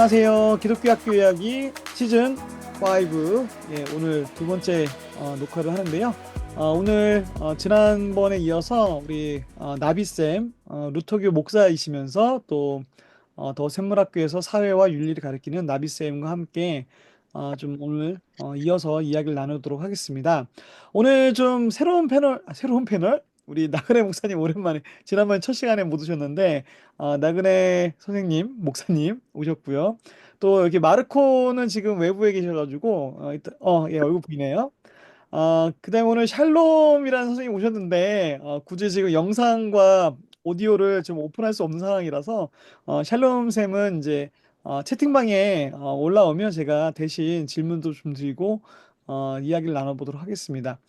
안녕하세요. 기독교 학교 이야기 시즌 5. 오늘 두 번째 녹화를 하는데요. 오늘 지난번에 이어서 우리 나비쌤, 루터교 목사이시면서 또 더 샘물학교에서 사회와 윤리를 가르치는 나비쌤과 함께 좀 오늘 이어서 이야기를 나누도록 하겠습니다. 오늘 좀 새로운 패널? 우리 나그네 목사님 오랜만에 지난번 첫 시간에 못 오셨는데 나그네 선생님, 목사님 오셨고요. 또 여기 마르코는 지금 외부에 계셔가지고 예, 얼굴 보이네요. 그다음에 오늘 샬롬이라는 선생님 오셨는데 굳이 지금 영상과 오디오를 좀 오픈할 수 없는 상황이라서 샬롬 쌤은 이제 채팅방에 올라오면 제가 대신 질문도 좀 드리고 이야기를 나눠보도록 하겠습니다.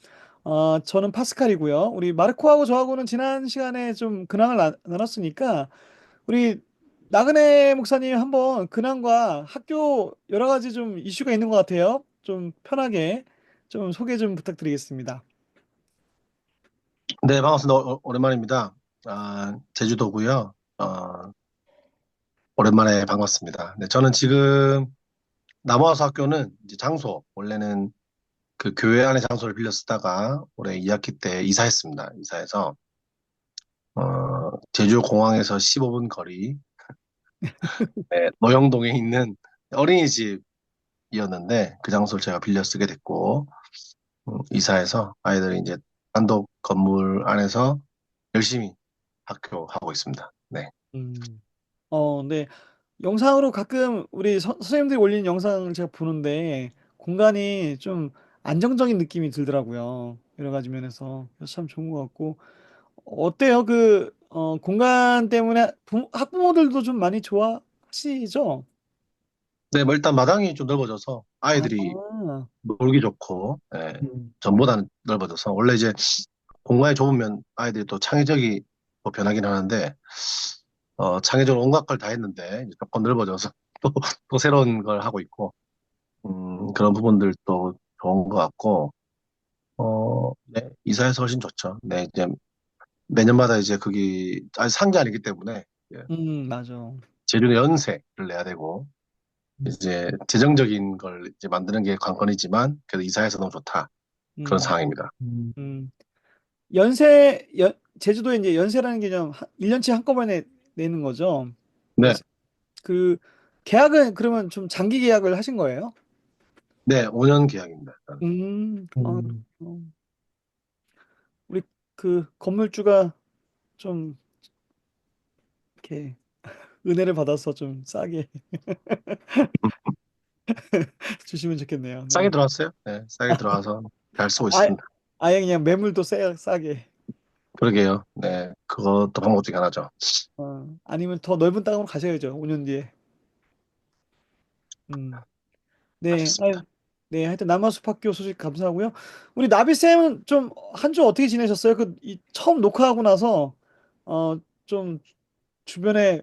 저는 파스칼이고요. 우리 마르코하고 저하고는 지난 시간에 좀 근황을 나눴으니까 우리 나그네 목사님 한번 근황과 학교 여러 가지 좀 이슈가 있는 것 같아요. 좀 편하게 좀 소개 좀 부탁드리겠습니다. 네, 반갑습니다. 오랜만입니다. 제주도고요. 오랜만에 반갑습니다. 네, 저는 지금 남아서 학교는 이제 장소, 원래는 그 교회 안에 장소를 빌려 쓰다가 올해 2학기 때 이사했습니다. 이사해서, 제주 공항에서 15분 거리, 네, 노영동에 있는 어린이집이었는데 그 장소를 제가 빌려 쓰게 됐고, 이사해서 아이들이 이제 단독 건물 안에서 열심히 학교 하고 있습니다. 네. 음. 네. 영상으로 가끔 우리 선생님들이 올린 영상을 제가 보는데 공간이 좀 안정적인 느낌이 들더라고요. 여러 가지 면에서. 그래서 참 좋은 것 같고. 어때요? 공간 때문에 학부모들도 좀 많이 좋아하시죠? 네, 뭐 일단 마당이 좀 넓어져서 아이들이 아, 놀기 좋고, 예, 음, 전보다는 넓어져서 원래 이제 공간이 좁으면 아이들이 또 창의적이 뭐 변하긴 하는데, 창의적으로 온갖 걸 다 했는데 이제 조금 넓어져서 또, 또 새로운 걸 하고 있고, 그런 부분들도 좋은 것 같고, 네, 이사해서 훨씬 좋죠. 네, 이제 매년마다 이제 거기 아직 산 게 아니기 때문에 예, 맞아. 제주도 연세를 내야 되고 이제 재정적인 걸 이제 만드는 게 관건이지만 그래도 이사해서 너무 좋다. 그런 음, 상황입니다. 음. 제주도에 이제 연세라는 개념 1년치 한꺼번에 내는 거죠. 네, 그래서 그 계약은 그러면 좀 장기 계약을 하신 거예요? 네, 5년 계약입니다. 일단. 어, 우리 그 건물주가 좀 이렇게 은혜를 받아서 좀 싸게 주시면 좋겠네요. 싸게 네. 들어왔어요. 네, 싸게 들어와서 잘 쓰고 아, 있습니다. 아예 그냥 매물도 싸게. 그러게요. 네, 그것도 방법 중에 하나죠. 아니면 더 넓은 땅으로 가셔야죠. 5년 뒤에. 음. 네. 알겠습니다. 네. 하여튼 남아숲학교 소식 감사하고요. 우리 나비쌤은 좀 한 주 어떻게 지내셨어요? 처음 녹화하고 나서 좀 주변에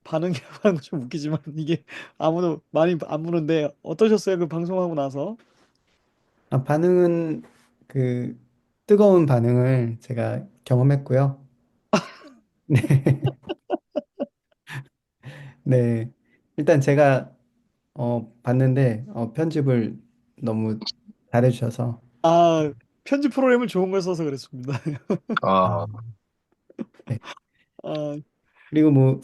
반응이 하는 거 좀 웃기지만 이게 아무도 많이 안 보는데 어떠셨어요? 그 방송하고 나서? 반응은 그 뜨거운 반응을 제가 경험했고요. 네, 네. 일단 제가 봤는데 편집을 너무 잘해주셔서 아, 편집 프로그램을 좋은 걸 써서 그랬습니다. 아, 네. 아, 그리고 뭐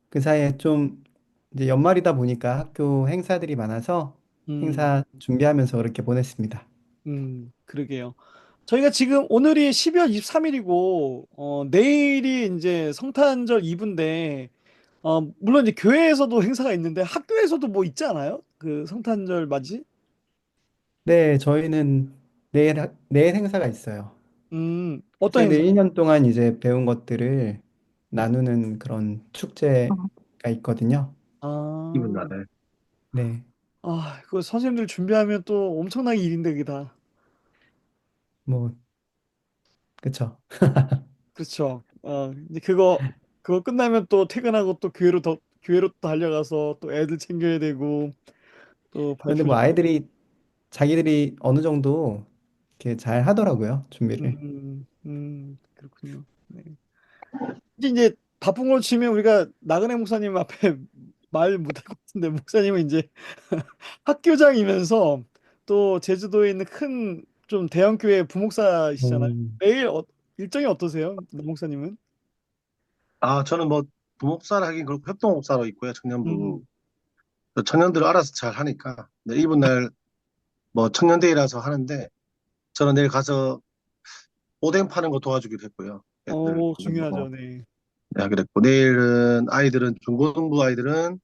그 사이에 좀 이제 연말이다 보니까 학교 행사들이 많아서 음, 행사 준비하면서 그렇게 보냈습니다. 그러게요. 저희가 지금 오늘이 12월 23일이고, 내일이 이제 성탄절 이브인데, 물론 이제 교회에서도 행사가 있는데 학교에서도 뭐 있지 않아요? 그 성탄절 맞이? 네, 저희는 내일 행사가 있어요. 어떤 저희는 행사? 1년 동안 이제 배운 것들을 나누는 그런 축제가 있거든요. 기분 아, 나네. 네, 그거 선생님들 준비하면 또 엄청나게 일인데, 그게 다. 뭐, 그쵸. 그렇죠. 이제 그거 끝나면 또 퇴근하고 또 교회로 또 달려가서 또 애들 챙겨야 되고, 또 그런데 발표. 뭐 아이들이 자기들이 어느 정도 이렇게 잘 하더라고요, 준비를. 그렇군요. 네. 이제 바쁜 걸 치면 우리가 나그네 목사님 앞에 말 못할 것 같은데 목사님은 이제 학교장이면서 또 제주도에 있는 큰 좀 대형 교회 부목사이시잖아요. 음, 매일 일정이 어떠세요, 남 목사님은? 아, 저는 뭐, 부목사를 하긴 그렇고, 협동목사로 있고요, 청년부. 음. 그 청년들 알아서 잘 하니까. 네, 이분 날, 뭐, 청년대회라서 하는데, 저는 내일 가서 오뎅 파는 거 도와주기로 했고요. 애들, 뭐, 중요하죠, 네. 네, 그랬고, 내일은 아이들은, 중고등부 아이들은,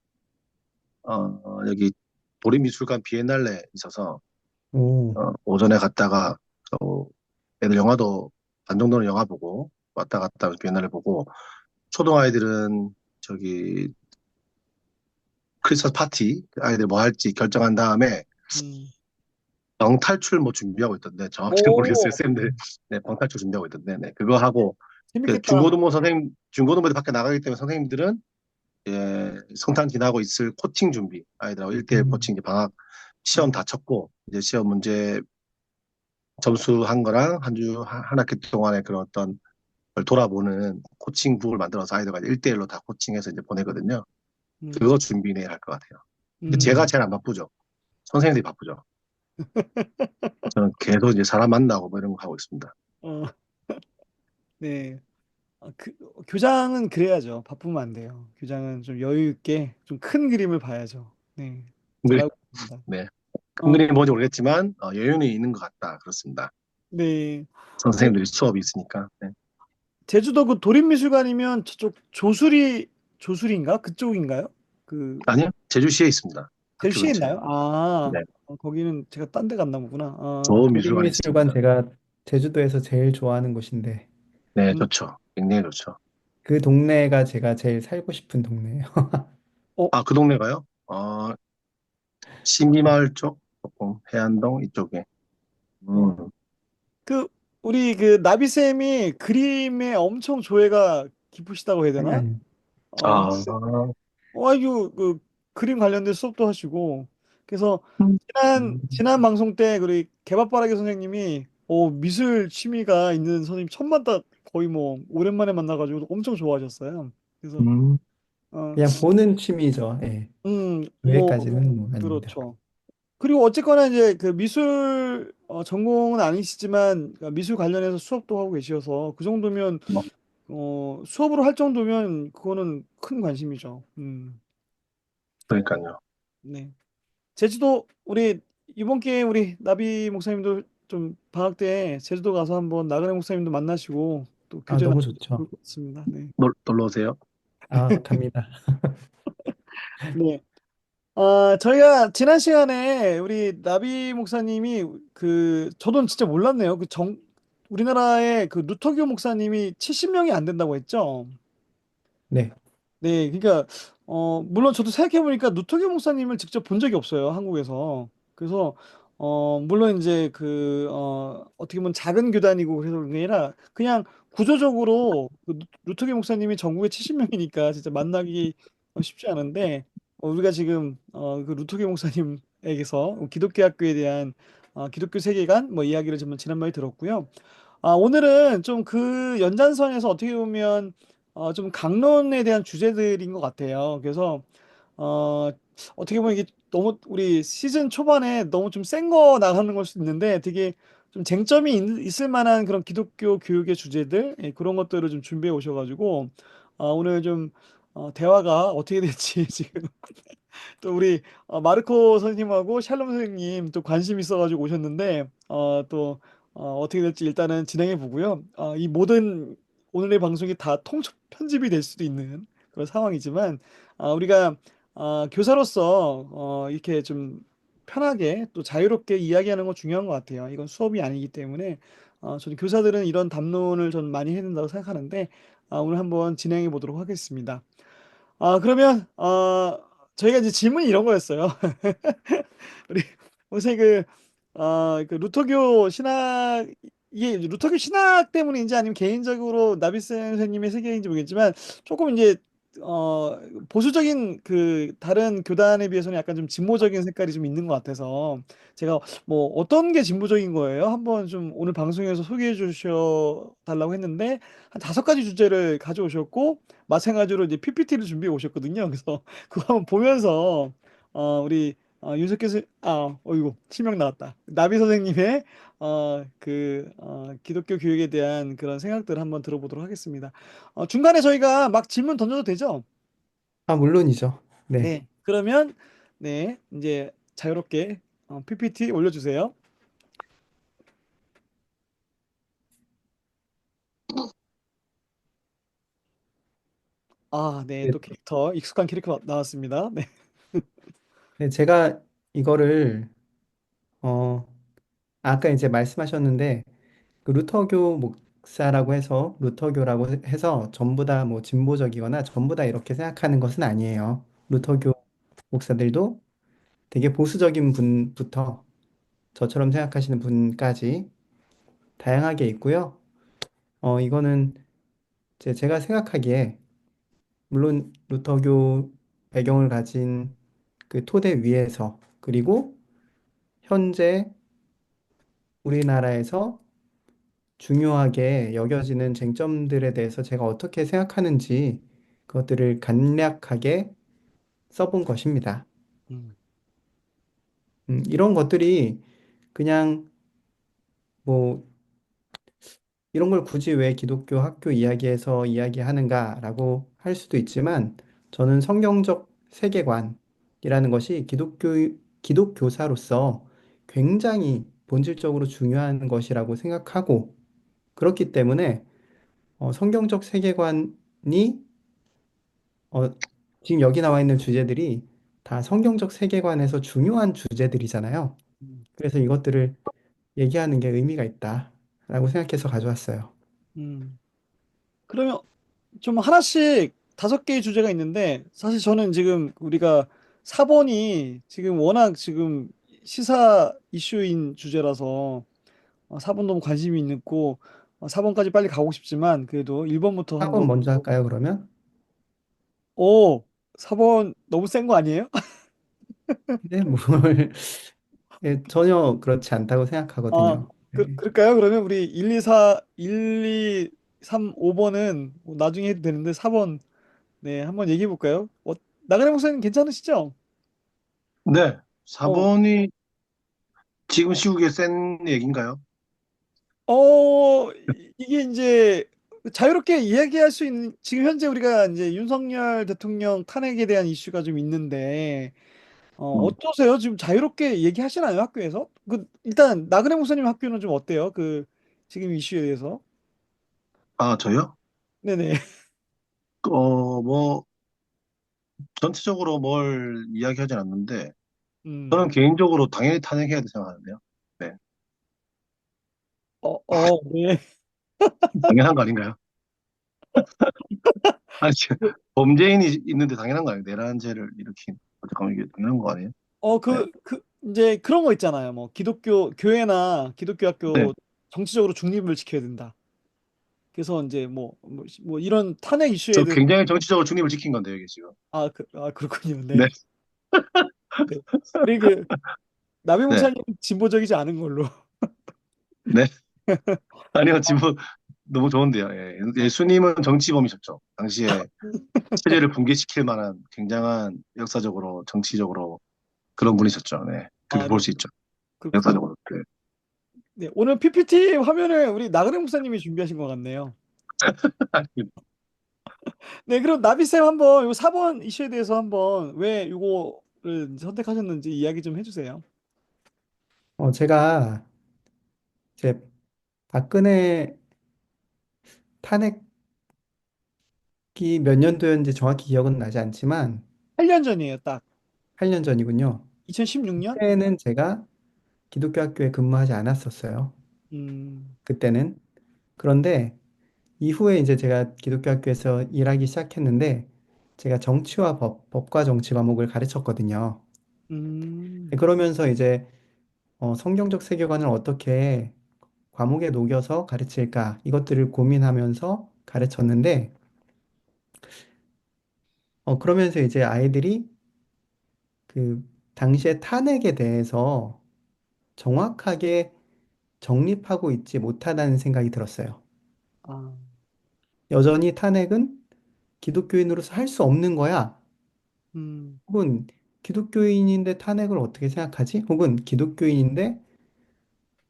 여기 도립미술관 비엔날레 있어서, 오, 오전에 갔다가, 애들 영화도, 반 정도는 영화 보고, 왔다 갔다 하면서 비엔날레 보고, 초등 아이들은, 저기, 크리스마스 파티, 아이들 뭐 할지 결정한 다음에, 음. 방탈출 뭐 준비하고 있던데, 정확히는 모르겠어요. 오, 쌤들, 네, 방탈출 준비하고 있던데, 네, 그거 하고, 그 재밌겠다. 중고등부 밖에 나가기 때문에 선생님들은, 예, 성탄 지나고 있을 코칭 준비, 아이들하고 1대1 음, 코칭, 이제 방학 시험 다 쳤고, 이제 시험 문제 점수한 거랑 한 학기 동안의 그런 어떤 걸 돌아보는 코칭북을 만들어서 아이들과 1대1로 다 코칭해서 이제 보내거든요. 음. 그거 준비 내일 할 것 같아요. 근데 제가 음. 제일 안 바쁘죠. 선생님들이 바쁘죠. 저는 계속 이제 사람 만나고 뭐 이런 거 하고 있습니다. 어, 네. 교장은 그래야죠. 바쁘면 안 돼요. 교장은 좀 여유 있게 좀 큰 그림을 봐야죠. 네. 네, 잘하고 있습니다. 네. 큰 어, 그림이 뭔지 모르겠지만, 여유는 있는 것 같다. 그렇습니다. 네. 제, 선생님들이 수업이 있으니까. 네. 제주도 그 도립미술관이면 저쪽 조수리인가? 그쪽인가요? 그 아니요, 제주시에 있습니다. 학교 제주시에 근처에. 있나요? 아, 네. 거기는 제가 딴 데 갔나 보구나. 좋은 미술관이 도립미술관 있습니다. 제가 제주도에서 제일 좋아하는 곳인데, 네, 음, 좋죠. 굉장히 좋죠. 그 동네가 제가 제일 살고 싶은 동네예요. 어, 아, 그 동네가요? 신기마을 쪽? 조금 해안동 이쪽에. 어, 음. 그 우리 그 나비쌤이 그림에 엄청 조예가 깊으시다고 해야 아니, 되나? 아니. 어, 아, 아이고 그 그림 관련된 수업도 하시고 그래서 음, 지난 방송 때 우리 개밥바라기 선생님이 미술 취미가 있는 선생님 처음 만나 거의 뭐 오랜만에 만나가지고 엄청 좋아하셨어요. 그래서 음, 어, 그냥 보는 취미죠. 예. 뭐 교회까지는 뭐 아닙니다. 그렇죠. 그리고 어쨌거나 이제 그 미술 전공은 아니시지만 그러니까 미술 관련해서 수업도 하고 계셔서 그 정도면 뭐, 수업으로 할 정도면 그거는 큰 관심이죠. 그러니까요. 네. 제주도 우리 이번 기회에 우리 나비 목사님도 좀 방학 때 제주도 가서 한번 나그네 목사님도 만나시고 또 아, 교제 너무 나누면 좋죠. 좋을 것 같습니다. 네. 놀러 오세요. 아, 갑니다. 네. 저희가 지난 시간에 우리 나비 목사님이 저도 진짜 몰랐네요. 우리나라의 그 루터교 목사님이 70명이 안 된다고 했죠. 네. 네, 그러니까 물론 저도 생각해 보니까 누터기 목사님을 직접 본 적이 없어요, 한국에서. 그래서 물론 이제 어떻게 보면 작은 교단이고 그래서 그런 게 아니라 그냥 구조적으로 루터기 목사님이 전국에 70명이니까 진짜 만나기 쉽지 않은데 우리가 지금 그 루터기 목사님에게서 기독교 학교에 대한 기독교 세계관 뭐 이야기를 좀 지난번에 들었고요. 오늘은 좀 그 연장선에서 어떻게 보면 좀 강론에 대한 주제들인 것 같아요. 그래서 어, 어떻게 보면 이게 너무 우리 시즌 초반에 너무 좀 센 거 나가는 걸 수 있는데 되게 좀 쟁점이 있을 만한 그런 기독교 교육의 주제들 그런 것들을 좀 준비해 오셔가지고 오늘 좀 대화가 어떻게 될지 지금 또 우리 마르코 선생님하고 샬롬 선생님 또 관심 있어가지고 오셨는데 또 어떻게 될지 일단은 진행해 보고요. 이 모든 오늘의 방송이 다 통첩 편집이 될 수도 있는 그런 상황이지만 우리가 교사로서 이렇게 좀 편하게 또 자유롭게 이야기하는 건 중요한 것 같아요. 이건 수업이 아니기 때문에 저는 교사들은 이런 담론을 전 많이 해야 된다고 생각하는데 오늘 한번 진행해 보도록 하겠습니다. 그러면 저희가 이제 질문이 이런 거였어요. 우리 선생님 그 루터교 신학 이게 루터교 신학 때문인지 아니면 개인적으로 나비스 선생님의 세계인지 모르겠지만 조금 이제 어, 보수적인 그 다른 교단에 비해서는 약간 좀 진보적인 색깔이 좀 있는 것 같아서 제가 뭐 어떤 게 진보적인 거예요? 한번 좀 오늘 방송에서 소개해 주셔 달라고 했는데 한 5가지 주제를 가져오셨고 마찬가지로 이제 PPT를 준비해 오셨거든요. 그래서 그거 한번 보면서 우리 윤석 교수 어이구 실명 나왔다. 나비 선생님의 기독교 교육에 대한 그런 생각들을 한번 들어보도록 하겠습니다. 중간에 저희가 막 질문 던져도 되죠? 아, 물론이죠. 네. 네. 그러면 네, 이제 자유롭게 PPT 올려주세요. 네, 네, 또 캐릭터 익숙한 캐릭터 나왔습니다. 네. 네, 제가 이거를 어, 아까 이제 말씀하셨는데 그 루터교 목사라고 해서 루터교라고 해서 전부 다 뭐 진보적이거나 전부 다 이렇게 생각하는 것은 아니에요. 루터교 목사들도 되게 보수적인 분부터 저처럼 생각하시는 분까지 다양하게 있고요. 이거는 제가 생각하기에 물론 루터교 배경을 가진 그 토대 위에서 그리고 현재 우리나라에서 중요하게 여겨지는 쟁점들에 대해서 제가 어떻게 생각하는지 그것들을 간략하게 써본 것입니다. 음, 이런 것들이 그냥 뭐 이런 걸 굳이 왜 기독교 학교 이야기에서 이야기하는가라고 할 수도 있지만 저는 성경적 세계관이라는 것이 기독교사로서 굉장히 본질적으로 중요한 것이라고 생각하고 그렇기 때문에 성경적 세계관이 어, 지금 여기 나와 있는 주제들이 다 성경적 세계관에서 중요한 주제들이잖아요. 음, 그래서 이것들을 얘기하는 게 의미가 있다라고 생각해서 가져왔어요. 음. 그러면 좀 하나씩 5개의 주제가 있는데 사실 저는 지금 우리가 4번이 지금 워낙 지금 시사 이슈인 주제라서 4번 너무 관심이 있고 4번까지 빨리 가고 싶지만 그래도 1번부터 4번 한번 먼저 할까요, 그러면? 오 4번 너무 센 거 아니에요? 네, 뭘, 예, 전혀 그렇지 않다고 아, 생각하거든요. 네. 그럴까요? 그러면 우리 1, 2, 4, 1, 2, 3, 5번은 나중에 해도 되는데 4번 네, 한번 얘기해 볼까요? 나가래 목사님 괜찮으시죠? 네. 어, 4번이 지금 시국에 센 얘기인가요? 이게 이제 자유롭게 이야기할 수 있는 지금 현재 우리가 이제 윤석열 대통령 탄핵에 대한 이슈가 좀 있는데 음. 어떠세요? 지금 자유롭게 얘기하시나요, 학교에서? 일단 나그네 목사님 학교는 좀 어때요? 지금 이슈에 대해서? 아, 저요? 네네. 뭐, 전체적으로 뭘 이야기하진 않는데, 음. 저는 개인적으로 당연히 탄핵해야 돼 생각하는데요. 네. 네. 당연한 거 아닌가요? 아니, 지금 범죄인이 있는데 당연한 거 아니에요? 내란죄를 일으킨. 잠깐만, 이게 당연한 거 아니에요? 네. 이제 그런 거 있잖아요. 뭐, 기독교, 교회나 기독교 네. 학교 정치적으로 중립을 지켜야 된다. 그래서 이제 뭐 이런 탄핵 이슈에 저 대해서, 굉장히 정치적으로 중립을 지킨 건데요, 이게 지금. 그렇군요. 네. 네. 네. 우리 그, 나비 네. 목사님 진보적이지 않은 걸로. 네. 아니요, 지금 너무 좋은데요. 예. 어, 예수님은 정치범이셨죠. 당시에 체제를 붕괴시킬 만한 굉장한 역사적으로, 정치적으로 그런 분이셨죠. 네. 그렇게 볼 네. 수 있죠. 그렇군요. 역사적으로. 네. 네. 오늘 PPT 화면을 우리 나그네 목사님이 준비하신 것 같네요. 네. 그럼 나비쌤 한번 요 4번 이슈에 대해서 한번 왜 요거를 선택하셨는지 이야기 좀 해주세요. 제가 이제 박근혜 탄핵이 몇 년도였는지 정확히 기억은 나지 않지만 8년 전이에요, 딱. 8년 전이군요. 2016년? 그때는 제가 기독교 학교에 근무하지 않았었어요. 음, 그때는. 그런데 이후에 이제 제가 기독교 학교에서 일하기 시작했는데 제가 정치와 법과 정치 과목을 가르쳤거든요. 음, 네, 그러면서 이제 성경적 세계관을 어떻게 과목에 녹여서 가르칠까 이것들을 고민하면서 가르쳤는데 그러면서 이제 아이들이 그 당시의 탄핵에 대해서 정확하게 정립하고 있지 못하다는 생각이 들었어요. 아, 여전히 탄핵은 기독교인으로서 할 수 없는 거야. 음, 혹은 기독교인인데 탄핵을 어떻게 생각하지? 혹은 기독교인인데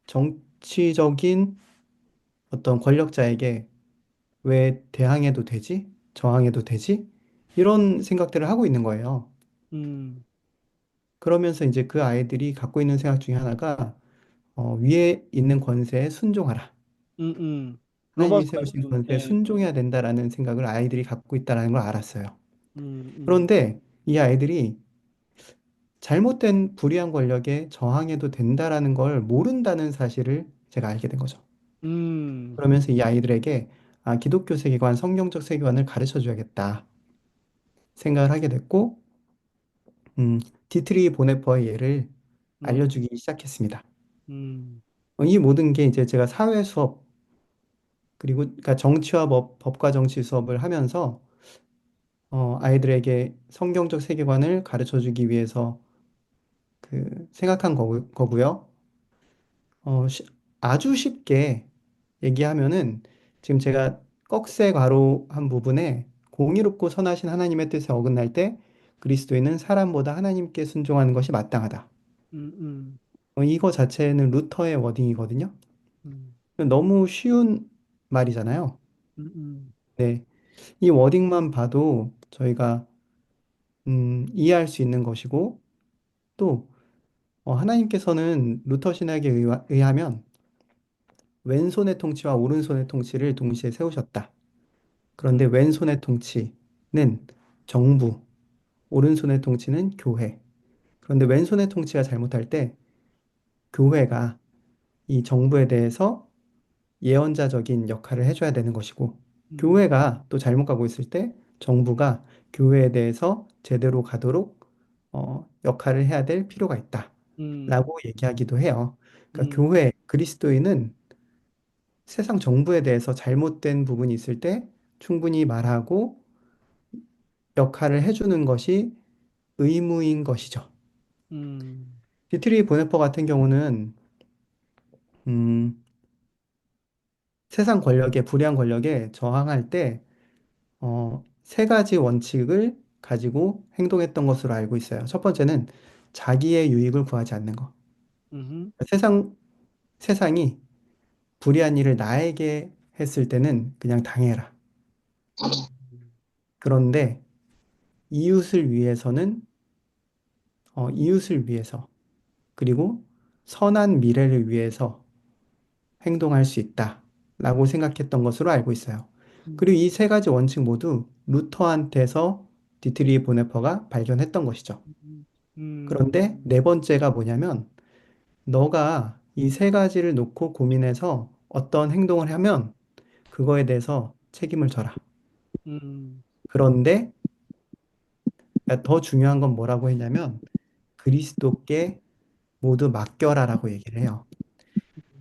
정치적인 어떤 권력자에게 왜 대항해도 되지? 저항해도 되지? 이런 생각들을 하고 있는 거예요. 음, 그러면서 이제 그 아이들이 갖고 있는 생각 중에 하나가 위에 있는 권세에 순종하라. 로마 하나님이 세우신 가이드, 권세에 예, 순종해야 된다라는 생각을 아이들이 갖고 있다라는 걸 알았어요. 음, 음, 그런데 이 아이들이 잘못된 불의한 권력에 저항해도 된다라는 걸 모른다는 사실을 제가 알게 된 거죠. 음, 그러면서 이 아이들에게 기독교 세계관, 성경적 세계관을 가르쳐 줘야겠다 생각을 하게 됐고, 디트리 보네퍼의 예를 음, 알려주기 시작했습니다. 음, 이 모든 게 이제 제가 사회 수업, 그리고 그러니까 정치와 법과 정치 수업을 하면서 아이들에게 성경적 세계관을 가르쳐 주기 위해서 생각한 거고요. 어, 쉬- 아주 쉽게 얘기하면은 지금 제가 꺽쇠 괄호한 부분에 공의롭고 선하신 하나님의 뜻에 어긋날 때 그리스도인은 사람보다 하나님께 순종하는 것이 마땅하다. 음, 음, 이거 자체는 루터의 워딩이거든요. 음, 너무 쉬운 말이잖아요. 음, 네. 이 워딩만 봐도 저희가 이해할 수 있는 것이고 또 하나님께서는 루터 신학에 의하면 왼손의 통치와 오른손의 통치를 동시에 세우셨다. 그런데 왼손의 통치는 정부, 오른손의 통치는 교회. 그런데 왼손의 통치가 잘못할 때 교회가 이 정부에 대해서 예언자적인 역할을 해줘야 되는 것이고, 음, 교회가 또 잘못 가고 있을 때 정부가 교회에 대해서 제대로 가도록 역할을 해야 될 필요가 있다. 음, 라고 얘기하기도 해요. 그러니까 음, 교회, 그리스도인은 세상 정부에 대해서 잘못된 부분이 있을 때 충분히 말하고 역할을 해주는 것이 의무인 것이죠. 음, 디트리 보네퍼 같은 경우는 음, 세상 권력에 불의한 권력에 저항할 때 세 가지 원칙을 가지고 행동했던 것으로 알고 있어요. 첫 번째는 자기의 유익을 구하지 않는 것. 음, 세상이 불의한 일을 나에게 했을 때는 그냥 당해라. 음, 그런데 이웃을 위해서는 이웃을 위해서 그리고 선한 미래를 위해서 행동할 수 있다라고 생각했던 것으로 알고 있어요. 음, 그리고 이 세 가지 원칙 모두 루터한테서 디트리 보네퍼가 발견했던 것이죠. 음, 그런데 네 번째가 뭐냐면 너가 이 세 가지를 놓고 고민해서 어떤 행동을 하면 그거에 대해서 책임을 져라. 음, 그런데 더 중요한 건 뭐라고 했냐면 그리스도께 모두 맡겨라라고 얘기를 해요.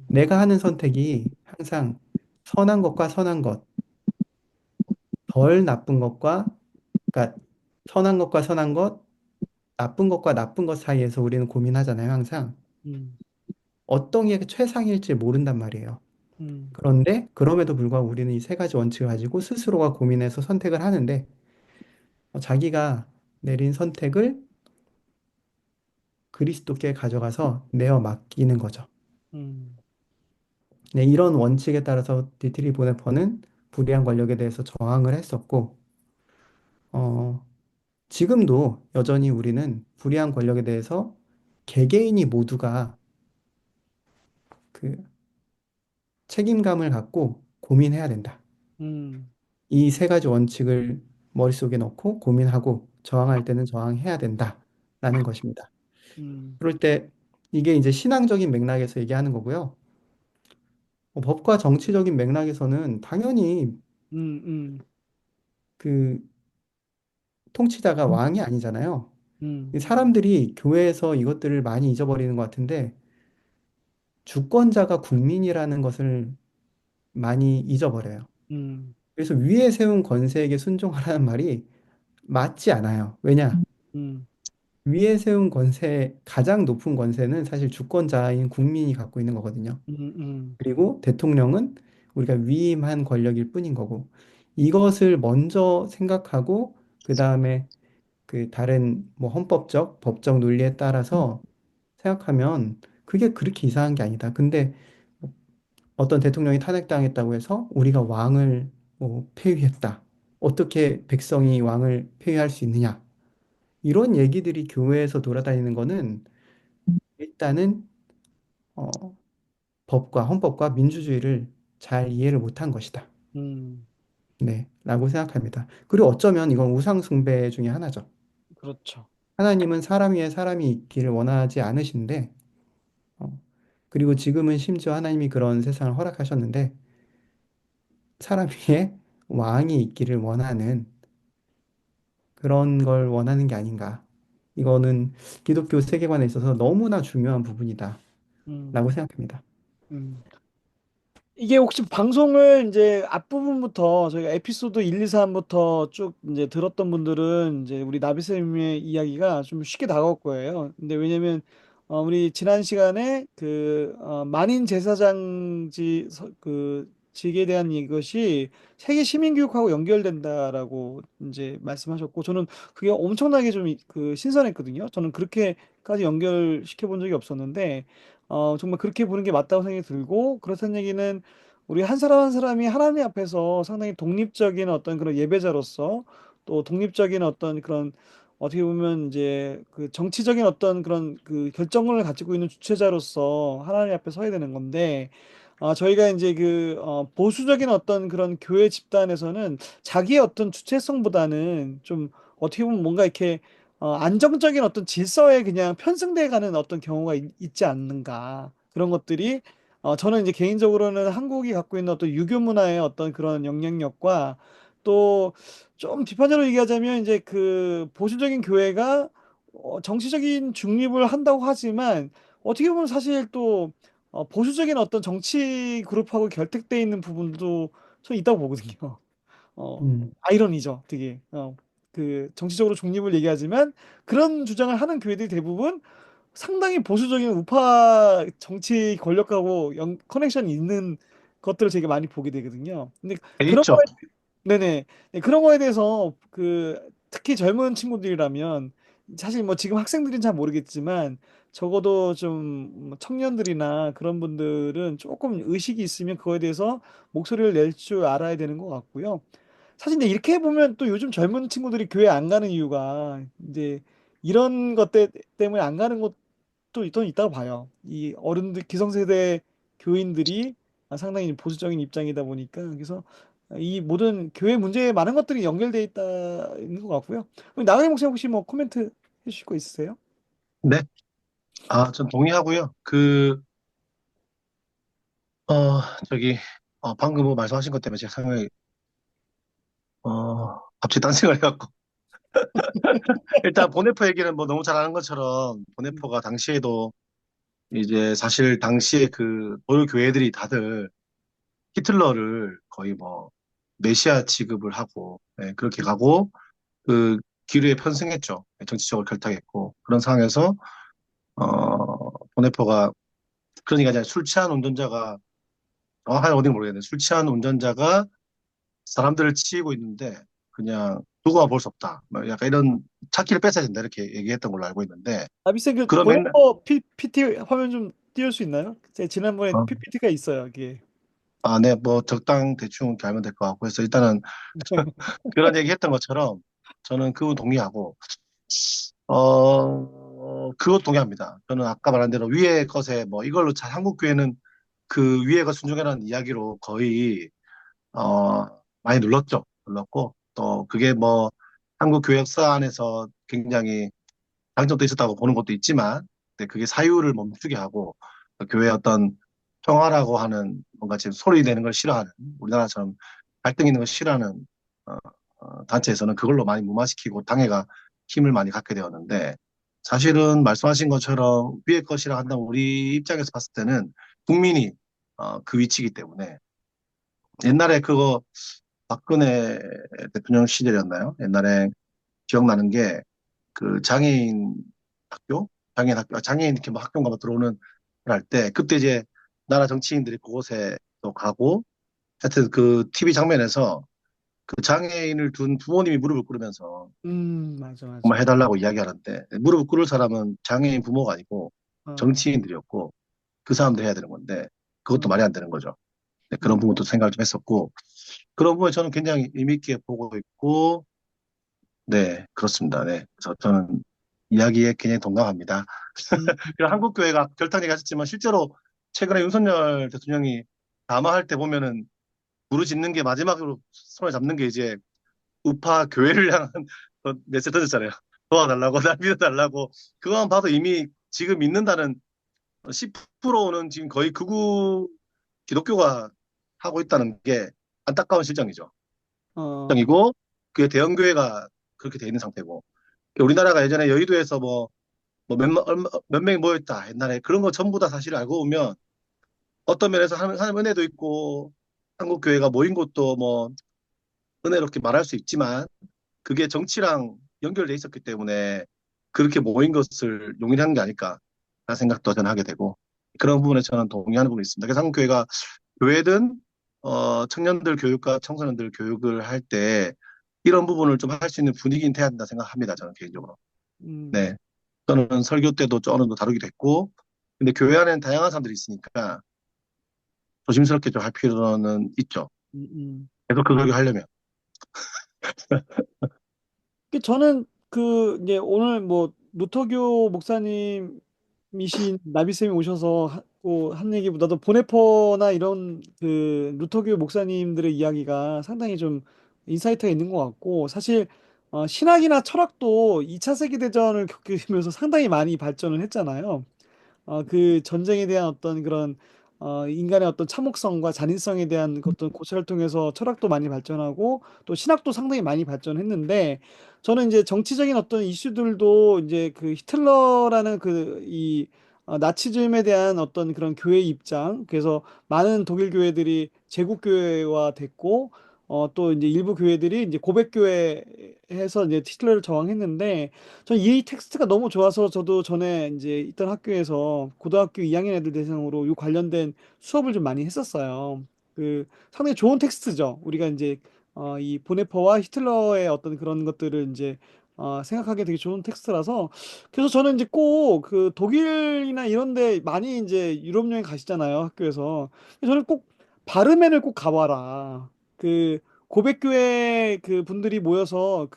내가 하는 선택이 항상 선한 것과 선한 것, 덜 나쁜 것과, 그러니까 선한 것과 선한 것, 나쁜 것과 나쁜 것 사이에서 우리는 고민하잖아요, 항상. 음, 어떤 게 최상일지 모른단 말이에요. 음, 그런데 그럼에도 불구하고 우리는 이 세 가지 원칙을 가지고 스스로가 고민해서 선택을 하는데 자기가 내린 선택을 그리스도께 가져가서 내어 맡기는 거죠. 음, 네, 이런 원칙에 따라서 디트리 보네퍼는 불의한 권력에 대해서 저항을 했었고, 어, 지금도 여전히 우리는 불의한 권력에 대해서 개개인이 모두가 그 책임감을 갖고 고민해야 된다. 음, 이 세 가지 원칙을 머릿속에 넣고 고민하고 저항할 때는 저항해야 된다라는 것입니다. 음, 그럴 때 이게 이제 신앙적인 맥락에서 얘기하는 거고요. 법과 정치적인 맥락에서는 당연히 음, 그 통치자가 왕이 아니잖아요. 이 음, 사람들이 교회에서 이것들을 많이 잊어버리는 것 같은데 주권자가 국민이라는 것을 많이 잊어버려요. 음, 그래서 위에 세운 권세에게 순종하라는 말이 맞지 않아요. 왜냐? 음, 위에 세운 권세, 가장 높은 권세는 사실 주권자인 국민이 갖고 있는 거거든요. 음, 음, 그리고 대통령은 우리가 위임한 권력일 뿐인 거고, 이것을 먼저 생각하고, 그 다음에 그 다른 뭐 헌법적, 법적 논리에 따라서 생각하면 그게 그렇게 이상한 게 아니다. 근데 어떤 대통령이 탄핵당했다고 해서 우리가 왕을 뭐 폐위했다. 어떻게 백성이 왕을 폐위할 수 있느냐? 이런 얘기들이 교회에서 돌아다니는 거는 일단은 어, 법과 헌법과 민주주의를 잘 이해를 못한 것이다. 음, 네, 라고 생각합니다. 그리고 어쩌면 이건 우상숭배 중에 하나죠. 그렇죠. 하나님은 사람 위에 사람이 있기를 원하지 않으신데, 어, 그리고 지금은 심지어 하나님이 그런 세상을 허락하셨는데, 사람 위에 왕이 있기를 원하는 그런 걸 원하는 게 아닌가. 이거는 기독교 세계관에 있어서 너무나 중요한 부분이다. 음, 라고 생각합니다. 음. 이게 혹시 방송을 이제 앞부분부터 저희가 에피소드 1, 2, 3부터 쭉 이제 들었던 분들은 이제 우리 나비쌤의 이야기가 좀 쉽게 다가올 거예요. 근데 왜냐면 우리 지난 시간에 만인 제사장지 그 직에 대한 이것이 세계 시민교육하고 연결된다라고 이제 말씀하셨고 저는 그게 엄청나게 좀 신선했거든요. 저는 그렇게까지 연결시켜 본 적이 없었는데 정말 그렇게 보는 게 맞다고 생각이 들고, 그렇다는 얘기는 우리 한 사람 한 사람이 하나님 앞에서 상당히 독립적인 어떤 그런 예배자로서, 또 독립적인 어떤 그런 어떻게 보면 이제 그 정치적인 어떤 그런 그 결정권을 가지고 있는 주체자로서 하나님 앞에 서야 되는 건데, 저희가 이제 보수적인 어떤 그런 교회 집단에서는 자기의 어떤 주체성보다는 좀 어떻게 보면 뭔가 이렇게 안정적인 어떤 질서에 그냥 편승돼 가는 어떤 경우가 있지 않는가. 그런 것들이 저는 이제 개인적으로는 한국이 갖고 있는 어떤 유교 문화의 어떤 그런 영향력과, 또 좀 비판적으로 얘기하자면 이제 그 보수적인 교회가 정치적인 중립을 한다고 하지만 어떻게 보면 사실 또 보수적인 어떤 정치 그룹하고 결탁돼 있는 부분도 좀 있다고 보거든요. 음, 아이러니죠, 되게. 그 정치적으로 중립을 얘기하지만 그런 주장을 하는 교회들이 대부분 상당히 보수적인 우파 정치 권력하고 커넥션이 있는 것들을 되게 많이 보게 되거든요. 근데 그런 있죠. 네네. 네, 그런 거에 대해서 특히 젊은 친구들이라면, 사실 뭐 지금 학생들은 잘 모르겠지만 적어도 좀 청년들이나 그런 분들은 조금 의식이 있으면 그거에 대해서 목소리를 낼 줄 알아야 되는 것 같고요. 사실 근데 이렇게 보면 또 요즘 젊은 친구들이 교회 안 가는 이유가 이제 이런 때문에 안 가는 또 있다고 봐요. 이 어른들, 기성세대 교인들이 상당히 보수적인 입장이다 보니까, 그래서 이 모든 교회 문제에 많은 것들이 연결돼 있는 것 같고요. 그럼 나가희 목사님 혹시 뭐 코멘트 해주실 거 있으세요? 네. 전 동의하고요. 저기, 방금 뭐 말씀하신 것 때문에 제가 상당히, 갑자기 딴 생각을 해갖고. 일단 보네포 얘기는 뭐 너무 잘 아는 것처럼, 음, 보네포가 당시에도 이제 사실 당시에 그 보유 교회들이 다들 히틀러를 거의 뭐 메시아 취급을 하고, 예, 그렇게 가고, 그 기류에 편승했죠. 정치적으로 결탁했고. 그런 상황에서, 보네포가, 그러니까 이제 술 취한 운전자가, 정확하게 어딘지 모르겠는데, 술 취한 운전자가 사람들을 치이고 있는데 그냥 두고 볼 수 없다. 뭐 약간 이런 차키를 뺏어야 된다 이렇게 얘기했던 걸로 알고 있는데 미쌤 그 그런 맥락 보네포 PT 화면 좀 띄울 수 있나요? 제가 지난번에 어, PPT가 있어요, 이게. 네, 뭐 적당 대충 이렇게 알면 될 것 같고 해서 일단은 그런 얘기 했던 것처럼 저는 그분 동의하고 그것 동의합니다. 저는 아까 말한 대로 위의 것에 뭐 이걸로 잘 한국 교회는 그 위의 것 순종해라는 이야기로 거의 어, 많이 눌렀고 또 그게 뭐 한국 교회 역사 안에서 굉장히 장점도 있었다고 보는 것도 있지만, 근데 그게 사유를 멈추게 하고, 교회의 어떤 평화라고 하는 뭔가 지금 소리 내는 걸 싫어하는, 우리나라처럼 갈등 있는 걸 싫어하는, 어, 단체에서는 그걸로 많이 무마시키고 당회가 힘을 많이 갖게 되었는데, 사실은 말씀하신 것처럼 위의 것이라 한다면 우리 입장에서 봤을 때는 국민이 그 위치이기 때문에 옛날에 그거 박근혜 대통령 시절이었나요? 옛날에 기억나는 게 그 장애인 이렇게 뭐 학교인가 뭐 들어오는 할 때 그때 이제 나라 정치인들이 그곳에 또 가고 하여튼 그 TV 장면에서 그 장애인을 둔 부모님이 무릎을 꿇으면서 맞아, 맞아. 정말 해달라고 이야기하는데 무릎을 꿇을 사람은 장애인 부모가 아니고 어, 정치인들이었고 그 사람들 해야 되는 건데 그것도 어, 말이 안 되는 거죠. 네, 음, 그런 부분도 생각을 좀 했었고 그런 부분에 저는 굉장히 의미 있게 보고 있고 네 그렇습니다. 네 그래서 저는 이야기에 굉장히 동감합니다. 음, 그리고 한국 교회가 결단 얘기하셨지만 실제로 최근에 윤석열 대통령이 담화할 때 보면은 부르짖는 게 마지막으로 손을 잡는 게 이제 우파 교회를 향한 메시지 던졌잖아요. 도와달라고, 날 믿어달라고. 그거만 봐도 이미 지금 믿는다는 10%는 지금 거의 극우 기독교가 하고 있다는 게 안타까운 실정이죠. 어, 실정이고, 그게 대형교회가 그렇게 돼 있는 상태고. 우리나라가 예전에 여의도에서 몇 명이 모였다. 옛날에 그런 거 전부 다 사실 알고 보면 어떤 면에서 하나님 은혜도 있고, 한국 교회가 모인 것도 뭐 은혜롭게 말할 수 있지만, 그게 정치랑 연결돼 있었기 때문에 그렇게 모인 것을 용인한 게 아닐까 라는 생각도 저는 하게 되고 그런 부분에 저는 동의하는 부분이 있습니다. 그래서 한국교회가 교회든 청년들 교육과 청소년들 교육을 할 때 이런 부분을 좀 할 수 있는 분위기는 돼야 된다 생각합니다. 저는 개인적으로. 음, 네. 저는 설교 때도 어느 정도 다루기도 했고 근데 교회 안에는 다양한 사람들이 있으니까 조심스럽게 좀 할 필요는 있죠. 음, 음. 계속 그걸 하려면. 저는 이제 오늘 뭐 노터교 목사님이신 나비쌤이 오셔서 한 얘기보다도 보네퍼나 이런 루터교 목사님들의 이야기가 상당히 좀 인사이트가 있는 것 같고, 사실 신학이나 철학도 2차 세계대전을 겪으면서 상당히 많이 발전을 했잖아요. 그 전쟁에 대한 어떤 그런 인간의 어떤 참혹성과 잔인성에 대한 어떤 고찰을 통해서 철학도 많이 발전하고 또 신학도 상당히 많이 발전했는데, 저는 이제 정치적인 어떤 이슈들도 이제 그 히틀러라는 나치즘에 대한 어떤 그런 교회 입장, 그래서 많은 독일 교회들이 제국 교회화 됐고, 또 이제 일부 교회들이 이제 고백 교회해서 이제 히틀러를 저항했는데, 전 이 텍스트가 너무 좋아서 저도 전에 이제 있던 학교에서 고등학교 2학년 애들 대상으로 이 관련된 수업을 좀 많이 했었어요. 상당히 좋은 텍스트죠. 우리가 이제 이 보네퍼와 히틀러의 어떤 그런 것들을 이제 생각하기 되게 좋은 텍스트라서, 그래서 저는 이제 꼭 그 독일이나 이런 데 많이 이제 유럽 여행 가시잖아요, 학교에서. 저는 꼭 바르멘을 꼭 가봐라. 그 고백교회 그 분들이 모여서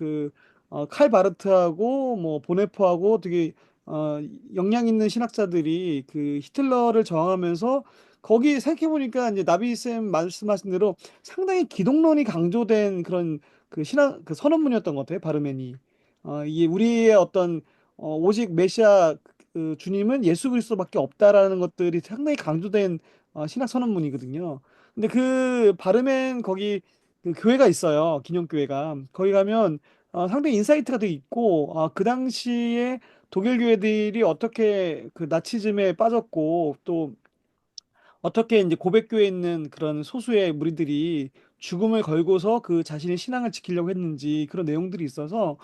칼 바르트하고 뭐 보네포하고 되게 어, 역량 있는 신학자들이 그 히틀러를 저항하면서, 거기 생각해보니까 이제 나비쌤 말씀하신 대로 상당히 기독론이 강조된 그런 그 신학 그 선언문이었던 것 같아요, 바르멘이. 이게 우리의 어떤 오직 메시아 주님은 예수 그리스도밖에 없다라는 것들이 상당히 강조된 신학 선언문이거든요. 근데 그 바르멘 거기 그 교회가 있어요, 기념교회가. 거기 가면 상당히 인사이트가 되게 있고, 그 당시에 독일 교회들이 어떻게 그 나치즘에 빠졌고, 또 어떻게 이제 고백교에 있는 그런 소수의 무리들이 죽음을 걸고서 그 자신의 신앙을 지키려고 했는지, 그런 내용들이 있어서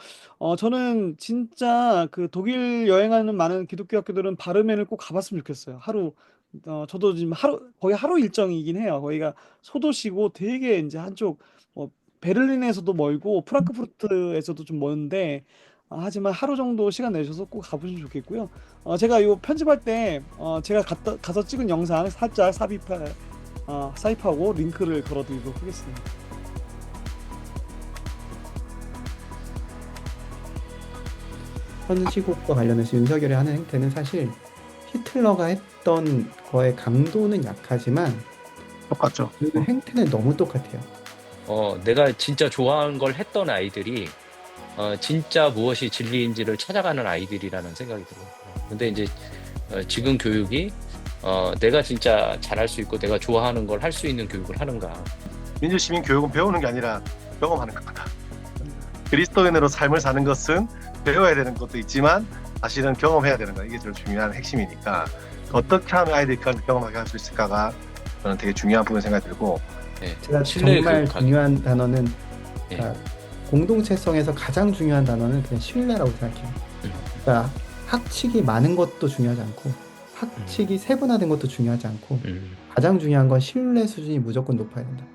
저는 진짜 그 독일 여행하는 많은 기독교 학교들은 바르멘을 꼭 가봤으면 좋겠어요. 저도 지금 거의 하루 일정이긴 해요. 거기가 소도시고 되게 이제 한쪽 베를린에서도 멀고 프랑크푸르트에서도 좀 먼데, 하지만 하루 정도 시간 내셔서 꼭 가보시면 좋겠고요. 제가 이 편집할 때 제가 가서 찍은 영상 살짝 삽입하고 링크를 걸어드리도록 하겠습니다. 현시국과 관련해서 윤석열이 하는 행태는 사실 히틀러가 했던 거의 강도는 약하지만 똑같죠. 그 행태는 너무 똑같아요. 내가 진짜 좋아하는 걸 했던 아이들이 진짜 무엇이 진리인지를 찾아가는 아이들이라는 생각이 들어요. 근데 이제 지금 교육이 내가 진짜 잘할 수 있고 내가 좋아하는 걸 할 수 있는 교육을 하는가. 민주시민 교육은 배우는 게 아니라 경험하는 겁니다. 그리스도인으로 삶을 사는 것은 배워야 되는 것도 있지만 사실은 경험해야 되는 거, 이게 제일 중요한 핵심이니까 어떻게 하면 아이들이 그걸 경험하게 할 수 있을까가 저는 되게 중요한 부분 생각이 들고 네, 제가 신뢰 정말 교육하기. 중요한 단어는 네. 그러니까 공동체성에서 가장 중요한 단어는 그냥 신뢰라고 생각해요. 음. 그러니까 학칙이 많은 것도 중요하지 않고 학칙이 세분화된 것도 중요하지 않고 음. 가장 중요한 건 신뢰 수준이 무조건 높아야 된다.